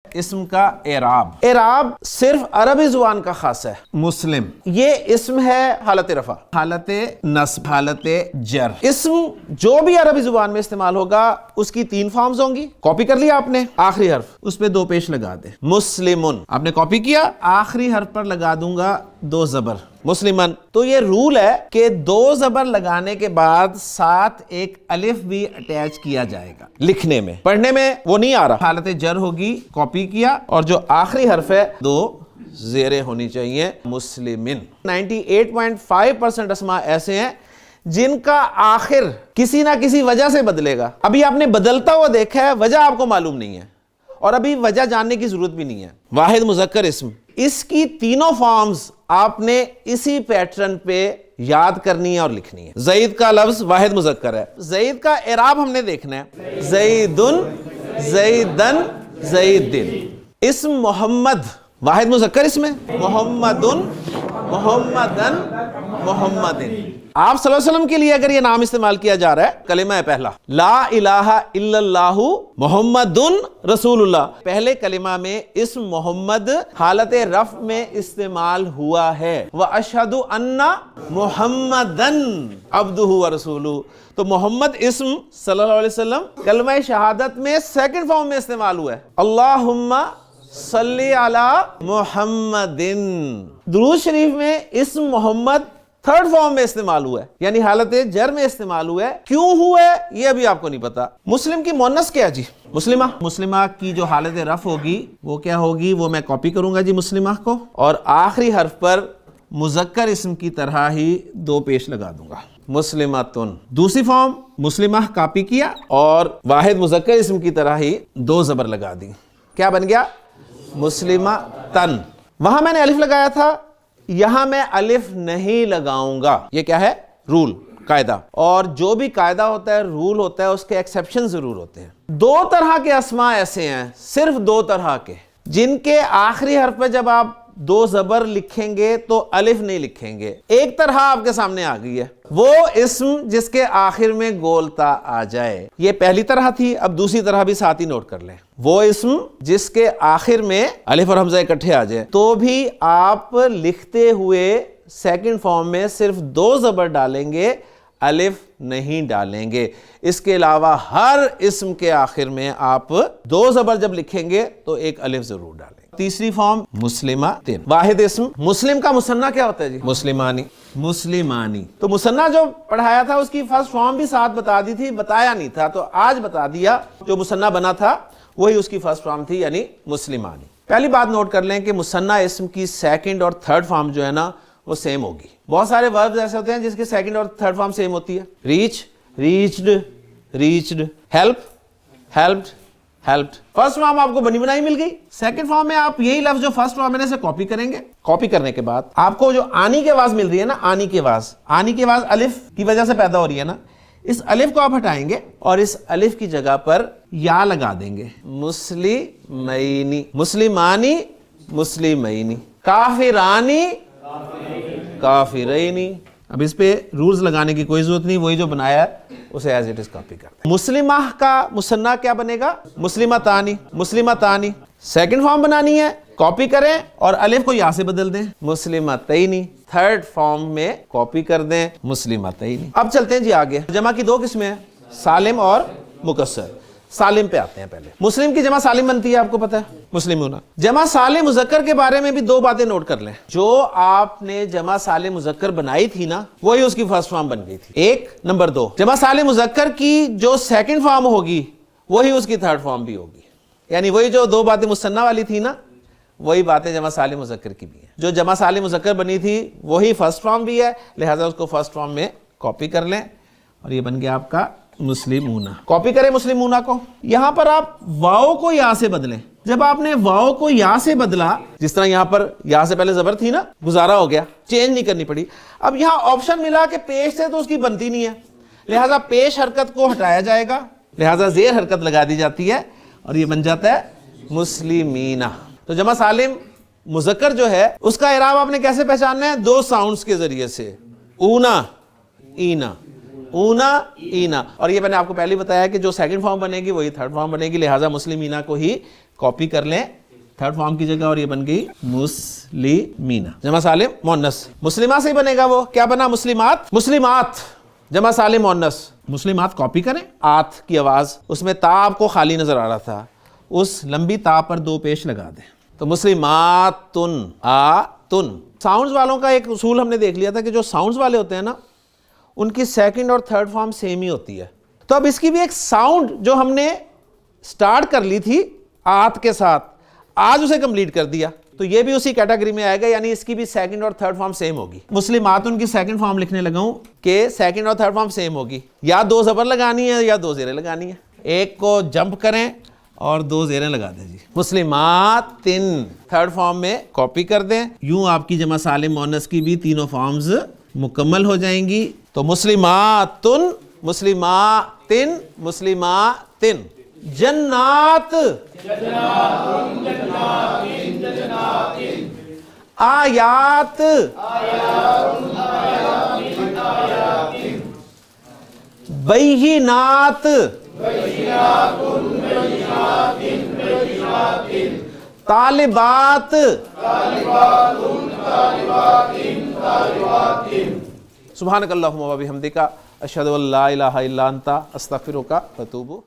اسم کا اعراب، اعراب صرف عربی زبان کا خاص ہے۔ مسلم یہ اسم ہے حالت رفع، حالت نصب، حالت جر۔ اسم جو بھی عربی زبان میں استعمال ہوگا اس کی 3 فارمز ہوں گی۔ کاپی کر لیا آپ نے، آخری حرف اس پہ 2 پیش لگا دیں، مسلمن آپ نے کاپی کیا، آخری حرف پر لگا دوں گا 2 زبر، مسلمن۔ تو یہ رول ہے کہ 2 زبر لگانے کے بعد ساتھ ایک الف بھی اٹیچ کیا جائے گا۔ لکھنے میں، پڑھنے میں وہ نہیں آ رہا، حالت جر ہوگی، کاپی کیا، اور جو آخری حرف ہے 2 زیریں ہونی چاہیے، مسلمن۔ 98.5% اسماء ایسے ہیں جن کا آخر کسی نہ کسی وجہ سے بدلے گا۔ ابھی آپ نے بدلتا ہوا دیکھا ہے، وجہ آپ کو معلوم نہیں ہے، اور ابھی وجہ جاننے کی ضرورت بھی نہیں ہے۔ واحد مذکر اسم، اس کی تینوں فارمز آپ نے اسی پیٹرن پہ یاد کرنی ہے اور لکھنی ہے۔ زید کا لفظ واحد مذکر ہے، زید کا اعراب ہم نے دیکھنا ہے، زیدن، زیدن، زیدن۔ اسم محمد واحد مذکر اسم ہے، محمدن، محمدن، محمدن۔ آپ صلی اللہ علیہ وسلم کے لیے اگر یہ نام استعمال کیا جا رہا ہے، کلمہ ہے پہلا، لا الہ الا اللہ محمدن رسول اللہ، پہلے کلمہ میں اسم محمد حالت رفع میں استعمال ہوا ہے، وَأَشْهَدُ أَنَّ مُحَمَّدًا عَبْدُهُ وَرَسُولُهُ۔ تو محمد اسم صلی اللہ علیہ وسلم کلمہ شہادت میں 2nd فارم میں استعمال ہوا ہے، اللہم صلی علی محمد۔ درود شریف میں اسم محمد 3rd فارم میں استعمال ہوا ہے، یعنی حالت جر میں استعمال ہوا ہے۔ کیوں ہوا ہے یہ ابھی آپ کو نہیں پتا۔ مسلم کی مؤنث کیا جی؟ مسلمہ۔ مسلمہ کی جو حالت رفع ہوگی وہ کیا ہوگی؟ وہ میں کاپی کروں گا جی مسلمہ کو، اور آخری حرف پر مذکر اسم کی طرح ہی 2 پیش لگا دوں گا، مسلمتن۔ دوسری فارم مسلمہ کاپی کیا اور واحد مذکر اسم کی طرح ہی 2 زبر لگا دی، کیا بن گیا؟ مسلمہ تن۔ وہاں میں نے الف لگایا تھا، یہاں میں الف نہیں لگاؤں گا، یہ کیا ہے؟ رول، قاعدہ۔ اور جو بھی قاعدہ ہوتا ہے، رول ہوتا ہے، اس کے ایکسیپشن ضرور ہوتے ہیں۔ 2 طرح کے اسماء ایسے ہیں، صرف 2 طرح کے، جن کے آخری حرف پہ جب آپ 2 زبر لکھیں گے تو الف نہیں لکھیں گے۔ ایک طرح آپ کے سامنے آ گئی ہے، وہ اسم جس کے آخر میں گولتا آ جائے، یہ پہلی طرح تھی، اب دوسری طرح بھی ساتھ ہی نوٹ کر لیں۔ وہ اسم جس کے آخر میں الف اور حمزہ اکٹھے آ جائے تو بھی آپ لکھتے ہوئے 2nd فارم میں صرف 2 زبر ڈالیں گے، الف نہیں ڈالیں گے۔ اس کے علاوہ ہر اسم کے آخر میں آپ 2 زبر جب لکھیں گے تو ایک الف ضرور ڈالیں۔ تیسری فارم مسلمہ تین، واحد اسم۔ مسلم کا مثنیٰ کیا ہوتا ہے جی؟ مسلمانی، مسلمانی۔ تو مثنیٰ جو پڑھایا تھا اس کی 1st فارم بھی ساتھ بتا دی تھی، بتایا نہیں تھا تو آج بتا دیا۔ جو مثنیٰ بنا تھا وہی اس کی 1st فارم تھی، یعنی مسلمانی۔ پہلی بات نوٹ کر لیں کہ مثنیٰ اسم کی 2nd اور 3rd فارم جو ہے نا وہ سیم ہوگی۔ بہت سارے وربز ایسے ہوتے ہیں جس کی 2nd اور 3rd فارم سیم ہوتی ہے، reach, reached, reached, help, helped, helped. 1st form آپ کو بنی بنائی مل گئی، 2nd فارم میں آپ یہی لفظ جو 1st فارم میں سے کاپی کریں گے، کاپی کرنے کے بعد آپ کو جو آنی کی آواز مل رہی ہے نا، آنی کی آواز، آنی کی آواز الف کی وجہ سے پیدا ہو رہی ہے نا، اس الف کو آپ ہٹائیں گے اور اس الف کی جگہ پر یا لگا دیں گے، مسلمینی، مسلمانی، مسلمینی، کافرانی، کافرینی۔ اب اس پہ رولز لگانے کی کوئی ضرورت نہیں، وہی جو بنایا ہے اسے ایز اٹ از کاپی کر دیں۔ مسلمہ کا مثنیٰ کیا بنے گا؟ مسلمتانی، مسلمتانی۔ 2nd فارم بنانی ہے، کاپی کریں اور الف کو یا سے بدل دیں، مسلمتینی۔ 3rd فارم میں کاپی کر دیں، مسلمتینی۔ اب چلتے ہیں جی آگے۔ جمع کی 2 قسمیں ہیں، سالم اور مکسر۔ سالم پہ آتے ہیں پہلے۔ مسلم کی جمع سالم بنتی ہے، آپ کو پتہ ہے، مسلمون۔ جمع سالم مذکر کے بارے میں بھی 2 باتیں نوٹ کر لیں۔ جو آپ نے جمع سالم مذکر بنائی تھی نا، وہی اس کی 1st فارم بن گئی تھی، 1 نمبر 2۔ جمع سالم مذکر کی جو 2nd فارم ہوگی وہی اس کی 3rd فارم بھی ہوگی، یعنی وہی جو 2 باتیں مثنیٰ والی تھی نا، وہی باتیں جمع سالم مذکر کی بھی ہیں۔ جو جمع سالم مذکر بنی تھی وہی 1st فارم بھی ہے، لہٰذا اس کو 1st فارم میں کاپی کر لیں اور یہ بن گیا آپ کا مسلمونہ۔ کاپی کریں مسلمونہ کو۔ یہاں پر آپ واؤ کو یا سے بدلیں۔ جب آپ نے واؤ کو یا سے بدلا، جس طرح یہاں پر یا سے پہلے زبر تھی نا، گزارا ہو گیا، چینج نہیں کرنی پڑی۔ اب یہاں آپشن ملا کہ پیش سے تو اس کی بنتی نہیں ہے، لہٰذا پیش حرکت کو ہٹایا جائے گا، لہٰذا زیر حرکت لگا دی جاتی ہے اور یہ بن جاتا ہے مسلمینہ۔ تو جمع سالم مذکر جو ہے اس کا اعراب آپ نے کیسے پہچاننا ہے؟ 2 ساؤنڈز کے ذریعے سے، اونا، اینا، اونا، اینا۔ اور یہ میں نے آپ کو پہلے بتایا کہ جو 2nd فارم بنے گی وہی 3rd فارم بنے گی، لہٰذا مسلمینہ کو ہی کاپی کر لیں تھرڈ فارم کی جگہ اور یہ بن گئی مسلمینا جمع سالم مؤنث. مسلمہ سے ہی بنے گا وہ کیا بنا مسلمات مسلمات جمع سالم مؤنث. مسلمات کاپی کریں آت کی آواز اس میں تا آپ کو خالی نظر آ رہا تھا اس لمبی تا پر دو پیش لگا دیں تو مسلماتن آتن. ساؤنڈز والوں کا ایک اصول ہم نے دیکھ لیا تھا کہ جو ساؤنڈز والے ہوتے ہیں نا ان کی سیکنڈ اور تھرڈ فارم سیم ہی ہوتی ہے. تو اب اس کی بھی ایک ساؤنڈ جو ہم نے سٹارٹ کر لی تھی آت کے ساتھ آج اسے کمپلیٹ کر دیا تو یہ بھی اسی کیٹیگری میں آئے گا یعنی اس کی بھی سیکنڈ اور تھرڈ فارم سیم ہوگی. مسلماتن کی سیکنڈ فارم لکھنے لگا ہوں کہ سیکنڈ اور تھرڈ فارم سیم ہوگی یا دو زبر لگانی ہے یا دو زیریں لگانی ہے. ایک کو جمپ کریں اور دو زیریں لگا دیں جی مسلماتن تھرڈ فارم میں کاپی کر دیں یوں آپ کی جمع سالم مؤنث کی بھی تینوں فارمز مکمل ہو جائیں گی. تو مسلماتن مسلماتن مسلماتن. جنات آیات بینات طالبات. سبحانک اللہم و بحمدک اشہد ان لا الہ الا انت استغفرک و اتوب